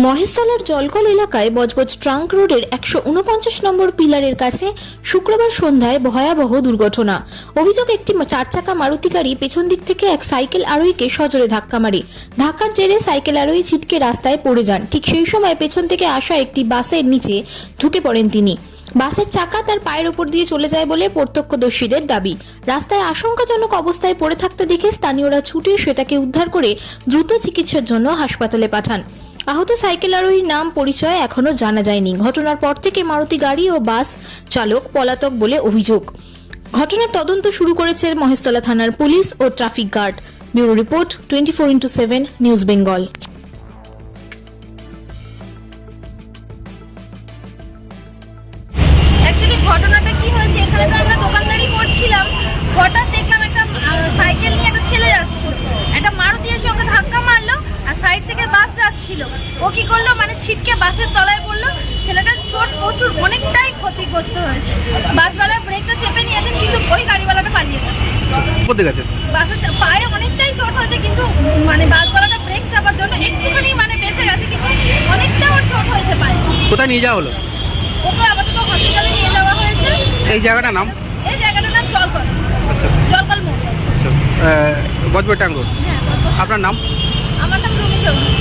মহেশতলার জলকল এলাকায় বজবজ ট্রাঙ্ক রোডের 149 নম্বর পিলারের কাছে শুক্রবার সন্ধ্যায় ভয়াবহ দুর্ঘটনা। অভিযোগ, একটি 4 চাকা মারুতি গাড়ি পেছন দিক থেকে এক সাইকেল আরোহীকে সজোরে ধাক্কা মারে। ধাক্কার জেরে সাইকেল আরোহী ছিটকে রাস্তায় পড়ে যান। ঠিক সেই সময় পেছন থেকে আসা একটি বাসের নিচে ঢুকে পড়েন তিনি। বাসের চাকা তার পায়ের উপর দিয়ে চলে যায় বলে প্রত্যক্ষদর্শীদের দাবি। রাস্তায় আশঙ্কাজনক অবস্থায় পড়ে থাকতে দেখে স্থানীয়রা ছুটে এসে তাকে উদ্ধার করে দ্রুত চিকিৎসার জন্য হাসপাতালে পাঠান। আহত সাইকেল আরোহীর নাম পরিচয় এখনো জানা যায়নি। ঘটনার পর থেকে মারুতি গাড়ি ও বাস চালক পলাতক বলে অভিযোগ। ঘটনার তদন্ত শুরু করেছে মহেশতলা থানার পুলিশ ও traffic guard. Bureau report 24x7 news Bengal. ঘটনাটা কি হয়েছে, এখানে তো আমরা দোকানদারি করছিলাম, হঠাৎ দেখলাম একটা সাইকেল নিয়ে একটা ছেলে যাচ্ছিল, একটা মারুতি এসে ওকে ধাক্কা মারলো আর সাইড থেকে বাস যাচ্ছিল। ও কি করলো, মানে ছিটকে বাসের তলায় পড়লো। ছেলেটার চোট প্রচুর, অনেকটাই ক্ষতিগ্রস্ত হয়েছে। বাসওয়ালা ব্রেকটা চেপে নিয়েছেন, কিন্তু ওই গাড়িওয়ালাটা পালিয়ে গেছে। বাসের পায়ে অনেকটাই চোট হয়েছে, কিন্তু মানে বাসওয়ালাটা ব্রেক চাপার জন্য একটুখানি মানে বেঁচে গেছে, কিন্তু অনেকটা ওর চোট হয়েছে পায়ে। কোথায় নিয়ে যাওয়া হলো? ওকে আপাতত হসপিটালে নিয়ে যাওয়া হয়েছে। এই জায়গাটার নাম? এই জায়গাটার নাম জলকল। আচ্ছা, জলকল মোড়। আচ্ছা, বজবজ ট্রাঙ্ক রোড। হ্যাঁ। আপনার নাম? আমার নাম রুমি চৌধুরী।